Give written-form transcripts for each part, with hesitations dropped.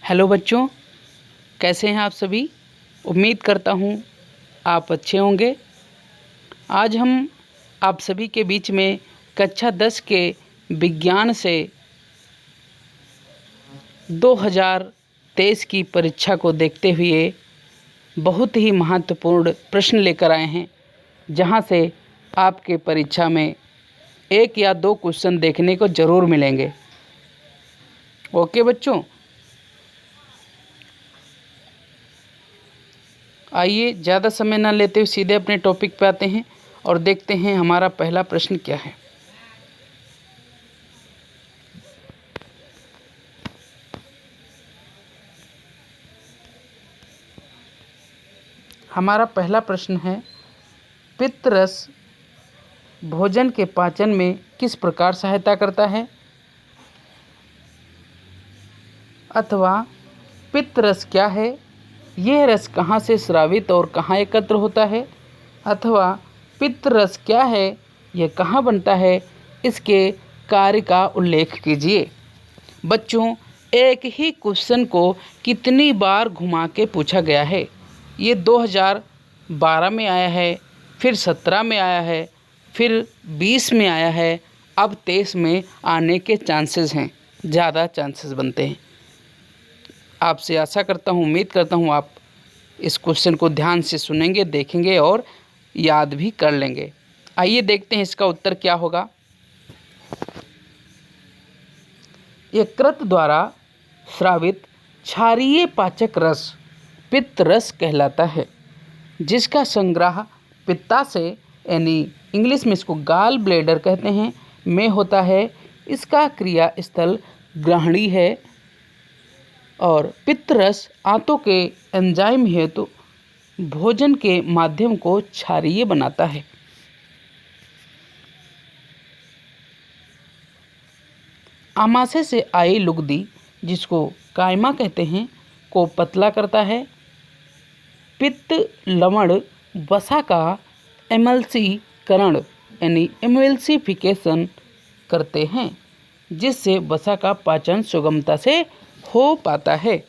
Hello बच्चों, कैसे हैं आप सभी। उम्मीद करता हूँ आप अच्छे होंगे। आज हम आप सभी के बीच में कक्षा 10 के विज्ञान से 2023 की परीक्षा को देखते हुए बहुत ही महत्वपूर्ण प्रश्न लेकर आए हैं, जहां से आपके परीक्षा में 1 या 2 क्वेश्चन देखने को ज़रूर मिलेंगे। ओके बच्चों, आइए ज़्यादा समय न लेते हुए सीधे अपने टॉपिक पे आते हैं और देखते हैं हमारा पहला प्रश्न क्या है। हमारा पहला प्रश्न है, पित्तरस भोजन के पाचन में किस प्रकार सहायता करता है, अथवा पित्तरस क्या है, यह रस कहाँ से स्रावित और कहाँ एकत्र होता है, अथवा पित्तरस क्या है, यह कहाँ बनता है, इसके कार्य का उल्लेख कीजिए। बच्चों, एक ही क्वेश्चन को कितनी बार घुमा के पूछा गया है। ये 2012 में आया है, फिर 17 में आया है, फिर 20 में आया है, अब 23 में आने के चांसेस हैं, ज़्यादा चांसेस बनते हैं। आपसे आशा करता हूँ, उम्मीद करता हूँ आप इस क्वेश्चन को ध्यान से सुनेंगे, देखेंगे और याद भी कर लेंगे। आइए देखते हैं इसका उत्तर क्या होगा। यकृत द्वारा स्रावित क्षारीय पाचक रस पित्त रस कहलाता है, जिसका संग्रह पित्ताशय यानी इंग्लिश में इसको गाल ब्लेडर कहते हैं में होता है। इसका क्रिया स्थल ग्रहणी है और पित्त रस आंतों के एंजाइम हेतु भोजन के माध्यम को क्षारीय बनाता है। आमाशय से आई लुगदी, जिसको कायमा कहते हैं, को पतला करता है। पित्त लवण वसा का एमल्सीकरण यानी एमल्सिफिकेशन करते हैं, जिससे वसा का पाचन सुगमता से हो पाता है।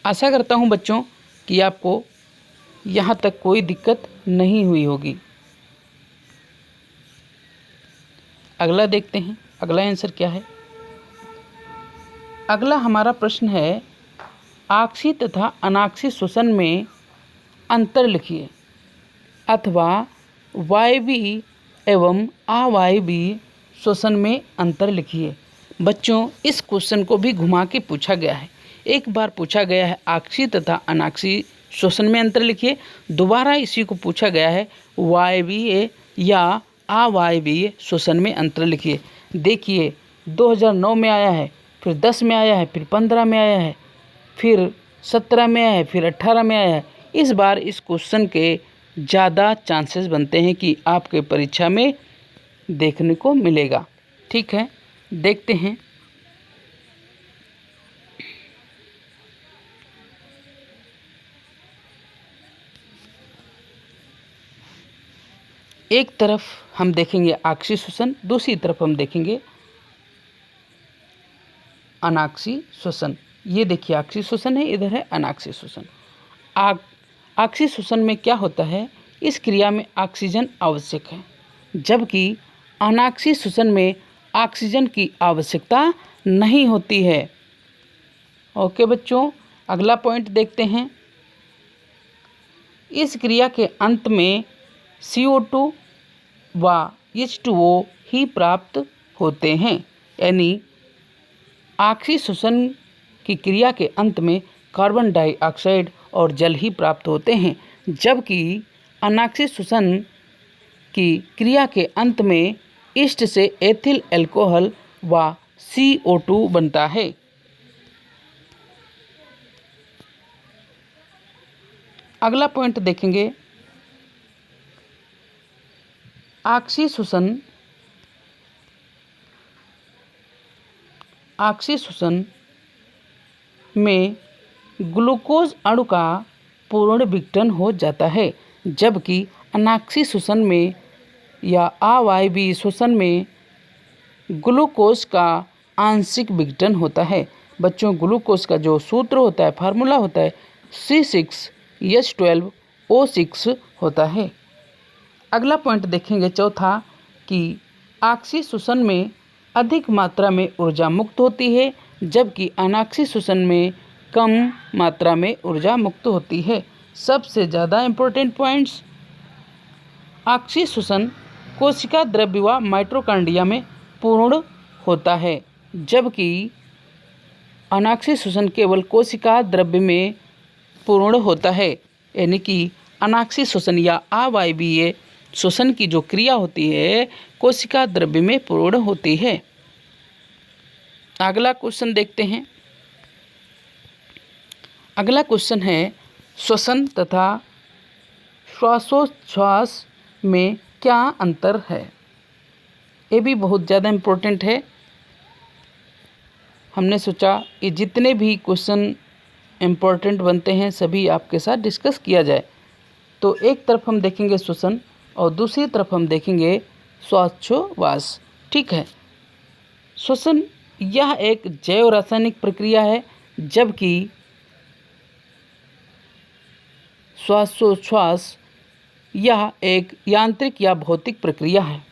आशा करता हूँ बच्चों कि आपको यहाँ तक कोई दिक्कत नहीं हुई होगी। अगला देखते हैं, अगला आंसर क्या है। अगला हमारा प्रश्न है, आक्सीय तथा अनाक्सीय श्वसन में अंतर लिखिए, अथवा वायवीय एवं अवायवीय श्वसन में अंतर लिखिए। बच्चों, इस क्वेश्चन को भी घुमा के पूछा गया है। एक बार पूछा गया है आक्सीय तथा अनाक्सीय श्वसन में अंतर लिखिए, दोबारा इसी को पूछा गया है वायवीय या अवायवीय श्वसन में अंतर लिखिए। देखिए, 2009 में आया है, फिर 10 में आया है, फिर 15 में आया है, फिर 17 में आया है, फिर 18 में आया है। इस बार इस क्वेश्चन के ज़्यादा चांसेस बनते हैं कि आपके परीक्षा में देखने को मिलेगा। ठीक है, देखते हैं। एक तरफ हम देखेंगे आक्सीय श्वसन, दूसरी तरफ हम देखेंगे अनाक्सीय श्वसन। ये देखिए आक्सीय श्वसन है, इधर है अनाक्सीय श्वसन। आक्सीय श्वसन में क्या होता है, इस क्रिया में ऑक्सीजन आवश्यक है, जबकि अनाक्सीय श्वसन में ऑक्सीजन की आवश्यकता नहीं होती है। ओके बच्चों, अगला पॉइंट देखते हैं। इस क्रिया के अंत में CO2 व H2O ही प्राप्त होते हैं, यानी आक्सीय श्वसन की क्रिया के अंत में कार्बन डाइऑक्साइड और जल ही प्राप्त होते हैं, जबकि अनाक्सीय श्वसन की क्रिया के अंत में ईस्ट से एथिल अल्कोहल व CO2 बनता है। अगला पॉइंट देखेंगे, आक्सीय श्वसन में ग्लूकोज अणु का पूर्ण विघटन हो जाता है, जबकि अनाक्सीय श्वसन में या अवायवीय श्वसन में ग्लूकोज का आंशिक विघटन होता है। बच्चों, ग्लूकोज का जो सूत्र होता है, फार्मूला होता है, C6H12O6 होता है। अगला पॉइंट देखेंगे चौथा कि आक्सीय श्वसन में अधिक मात्रा में ऊर्जा मुक्त होती है, जबकि अनाक्सीय श्वसन में कम मात्रा में ऊर्जा मुक्त होती है। सबसे ज़्यादा इम्पोर्टेंट पॉइंट्स, आक्सीय श्वसन कोशिका द्रव्य व माइटोकॉन्ड्रिया में पूर्ण होता है, जबकि अनाक्सीय श्वसन केवल कोशिका द्रव्य में पूर्ण होता है। यानी कि अनाक्सीय श्वसन या अवायवीय श्वसन की जो क्रिया होती है कोशिका द्रव्य में पूर्ण होती है। अगला क्वेश्चन देखते हैं। अगला क्वेश्चन है श्वसन तथा श्वासोच्छ्वास में क्या अंतर है। ये भी बहुत ज़्यादा इम्पोर्टेंट है। हमने सोचा ये जितने भी क्वेश्चन इम्पोर्टेंट बनते हैं सभी आपके साथ डिस्कस किया जाए। तो एक तरफ हम देखेंगे श्वसन और दूसरी तरफ हम देखेंगे श्वासोच्छ्वास। ठीक है। श्वसन यह एक जैव रासायनिक प्रक्रिया है, जबकि श्वासोच्छ्वास यह एक यांत्रिक या भौतिक प्रक्रिया है।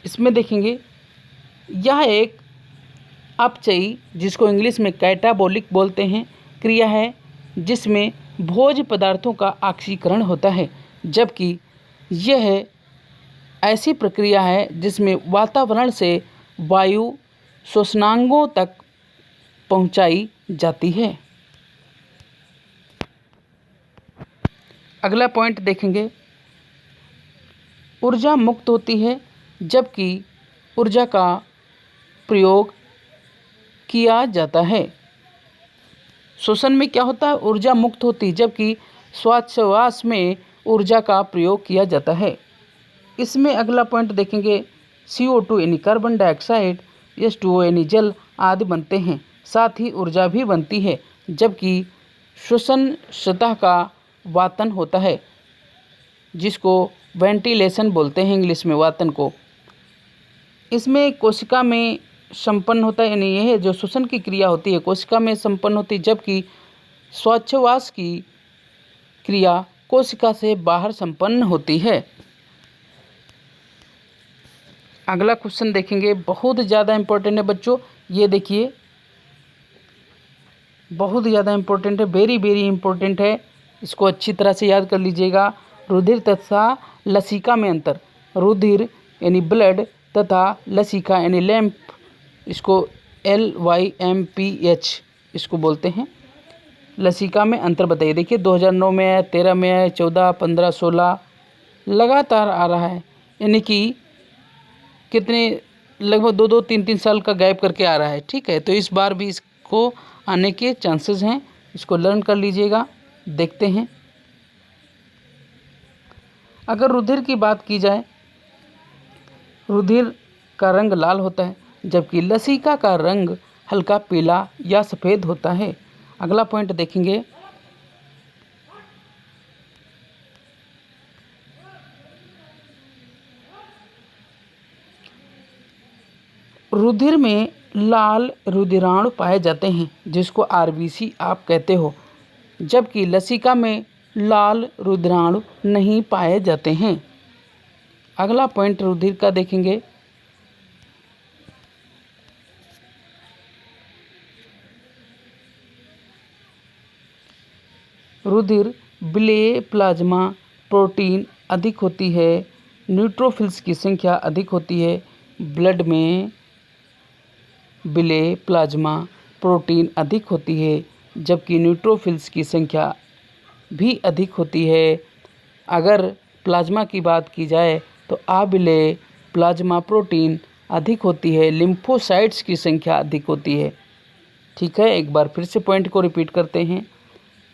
इसमें देखेंगे यह एक अपचयी, जिसको इंग्लिश में कैटाबोलिक बोलते हैं, क्रिया है जिसमें भोज्य पदार्थों का ऑक्सीकरण होता है, जबकि यह ऐसी प्रक्रिया है जिसमें वातावरण से वायु श्वसनांगों तक पहुंचाई जाती है। अगला पॉइंट देखेंगे, ऊर्जा मुक्त होती है जबकि ऊर्जा का प्रयोग किया जाता है। श्वसन में क्या होता है, ऊर्जा मुक्त होती है, जबकि श्वासोच्छ्वास में ऊर्जा का प्रयोग किया जाता है। इसमें अगला पॉइंट देखेंगे, CO2 यानी कार्बन डाइऑक्साइड, H2O यानी जल आदि बनते हैं, साथ ही ऊर्जा भी बनती है, जबकि श्वसन सतह का वातन होता है, जिसको वेंटिलेशन बोलते हैं इंग्लिश में, वातन को। इसमें कोशिका में संपन्न होता है, यानी यह जो श्वसन की क्रिया होती है कोशिका में संपन्न होती है, जबकि श्वासोच्छ्वास की क्रिया कोशिका से बाहर संपन्न होती है। अगला क्वेश्चन देखेंगे, बहुत ज़्यादा इम्पोर्टेंट है बच्चों। ये देखिए, बहुत ज़्यादा इम्पोर्टेंट है, वेरी वेरी इम्पोर्टेंट है। इसको अच्छी तरह से याद कर लीजिएगा। रुधिर तथा लसिका में अंतर। रुधिर यानी ब्लड तथा लसिका यानी लैम्प, इसको LYMPH इसको बोलते हैं। लसिका में अंतर बताइए। देखिए 2009 में है, 13 में है, 14, 15, 16 लगातार आ रहा है, यानी कि कितने लगभग 2-2, 3-3 साल का गैप करके आ रहा है। ठीक है, तो इस बार भी इसको आने के चांसेस हैं, इसको लर्न कर लीजिएगा। देखते हैं, अगर रुधिर की बात की जाए, रुधिर का रंग लाल होता है, जबकि लसिका का रंग हल्का पीला या सफ़ेद होता है। अगला पॉइंट देखेंगे, रुधिर में लाल रुधिराणु पाए जाते हैं, जिसको RBC आप कहते हो, जबकि लसिका में लाल रुधिराणु नहीं पाए जाते हैं। अगला पॉइंट रुधिर का देखेंगे, रुधिर विलेय प्लाज्मा प्रोटीन अधिक होती है, न्यूट्रोफिल्स की संख्या अधिक होती है। ब्लड में विलेय प्लाज्मा प्रोटीन अधिक होती है, जबकि न्यूट्रोफिल्स की संख्या भी अधिक होती है। अगर प्लाज्मा की बात की जाए तो अविलेय प्लाज्मा प्रोटीन अधिक होती है, लिम्फोसाइट्स की संख्या अधिक होती है। ठीक है, एक बार फिर से पॉइंट को रिपीट करते हैं।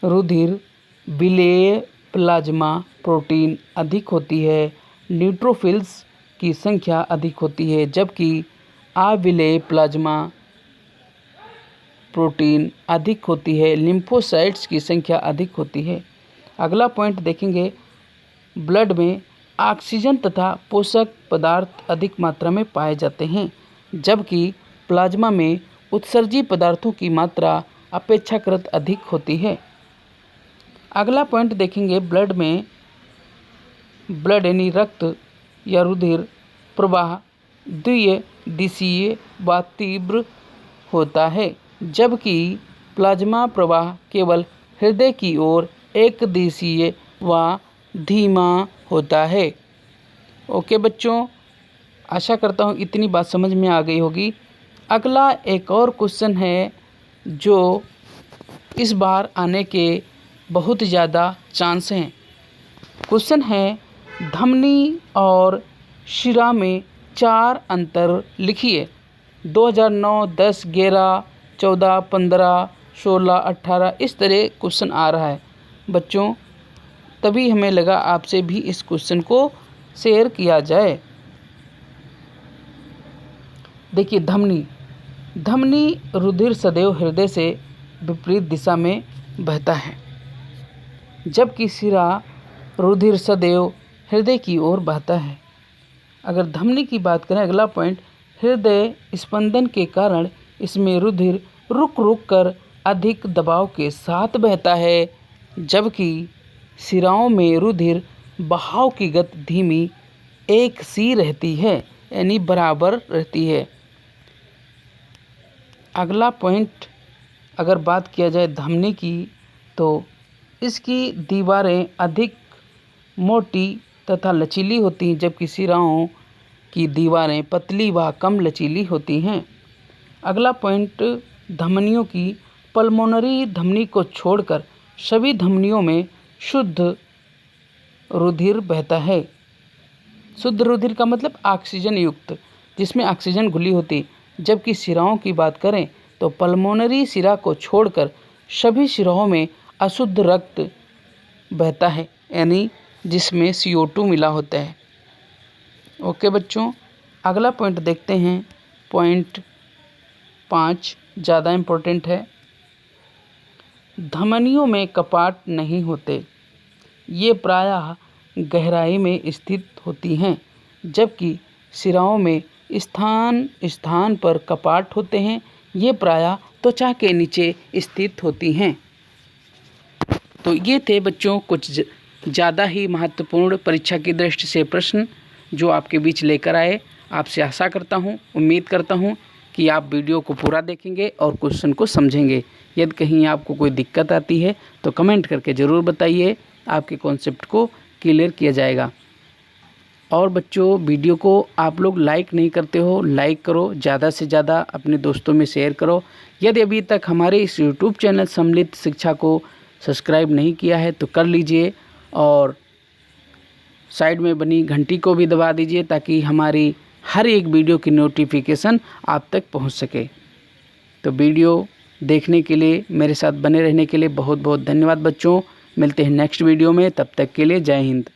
रुधिर विलेय प्लाज्मा प्रोटीन अधिक होती है, न्यूट्रोफिल्स की संख्या अधिक होती है, जबकि अविलेय प्लाज्मा प्रोटीन अधिक होती है, लिम्फोसाइट्स की संख्या अधिक होती है। अगला पॉइंट देखेंगे, ब्लड में ऑक्सीजन तथा पोषक पदार्थ अधिक मात्रा में पाए जाते हैं, जबकि प्लाज्मा में उत्सर्जी पदार्थों की मात्रा अपेक्षाकृत अधिक होती है। अगला पॉइंट देखेंगे, ब्लड यानी रक्त या रुधिर प्रवाह द्विदिशीय व तीव्र होता है, जबकि प्लाज्मा प्रवाह केवल हृदय की ओर एकदिशीय व धीमा होता है। ओके बच्चों, आशा करता हूँ इतनी बात समझ में आ गई होगी। अगला एक और क्वेश्चन है जो इस बार आने के बहुत ज़्यादा चांस हैं। क्वेश्चन है, धमनी और शिरा में 4 अंतर लिखिए। 2009, 10, 11, 14, 15, 16, 18 इस तरह क्वेश्चन आ रहा है बच्चों, तभी हमें लगा आपसे भी इस क्वेश्चन को शेयर किया जाए। देखिए, धमनी रुधिर सदैव हृदय से विपरीत दिशा में बहता है, जबकि शिरा रुधिर सदैव हृदय की ओर बहता है। अगर धमनी की बात करें, अगला पॉइंट, हृदय स्पंदन के कारण इसमें रुधिर रुक रुक कर अधिक दबाव के साथ बहता है, जबकि शिराओं में रुधिर बहाव की गति धीमी एक सी रहती है, यानी बराबर रहती है। अगला पॉइंट, अगर बात किया जाए धमनी की, तो इसकी दीवारें अधिक मोटी तथा लचीली होती हैं, जबकि शिराओं की दीवारें पतली व कम लचीली होती हैं। अगला पॉइंट, धमनियों की पल्मोनरी धमनी को छोड़कर सभी धमनियों में शुद्ध रुधिर बहता है। शुद्ध रुधिर का मतलब ऑक्सीजन युक्त, जिसमें ऑक्सीजन घुली होती, जबकि शिराओं की बात करें तो पल्मोनरी शिरा को छोड़कर सभी शिराओं में अशुद्ध रक्त बहता है, यानी जिसमें CO2 मिला होता है। ओके बच्चों, अगला पॉइंट देखते हैं, पॉइंट 5 ज़्यादा इम्पोर्टेंट है। धमनियों में कपाट नहीं होते, ये प्रायः गहराई में स्थित होती हैं, जबकि शिराओं में स्थान स्थान पर कपाट होते हैं, ये प्रायः त्वचा के नीचे स्थित होती हैं। तो ये थे बच्चों कुछ ज़्यादा ही महत्वपूर्ण परीक्षा की दृष्टि से प्रश्न जो आपके बीच लेकर आए। आपसे आशा करता हूँ, उम्मीद करता हूँ कि आप वीडियो को पूरा देखेंगे और क्वेश्चन को समझेंगे। यदि कहीं आपको कोई दिक्कत आती है तो कमेंट करके ज़रूर बताइए, आपके कॉन्सेप्ट को क्लियर किया जाएगा। और बच्चों, वीडियो को आप लोग लाइक नहीं करते हो, लाइक करो, ज़्यादा से ज़्यादा अपने दोस्तों में शेयर करो। यदि अभी तक हमारे इस यूट्यूब चैनल सम्मिलित शिक्षा को सब्सक्राइब नहीं किया है तो कर लीजिए, और साइड में बनी घंटी को भी दबा दीजिए ताकि हमारी हर एक वीडियो की नोटिफिकेशन आप तक पहुंच सके। तो वीडियो देखने के लिए, मेरे साथ बने रहने के लिए बहुत बहुत धन्यवाद बच्चों। मिलते हैं नेक्स्ट वीडियो में, तब तक के लिए जय हिंद।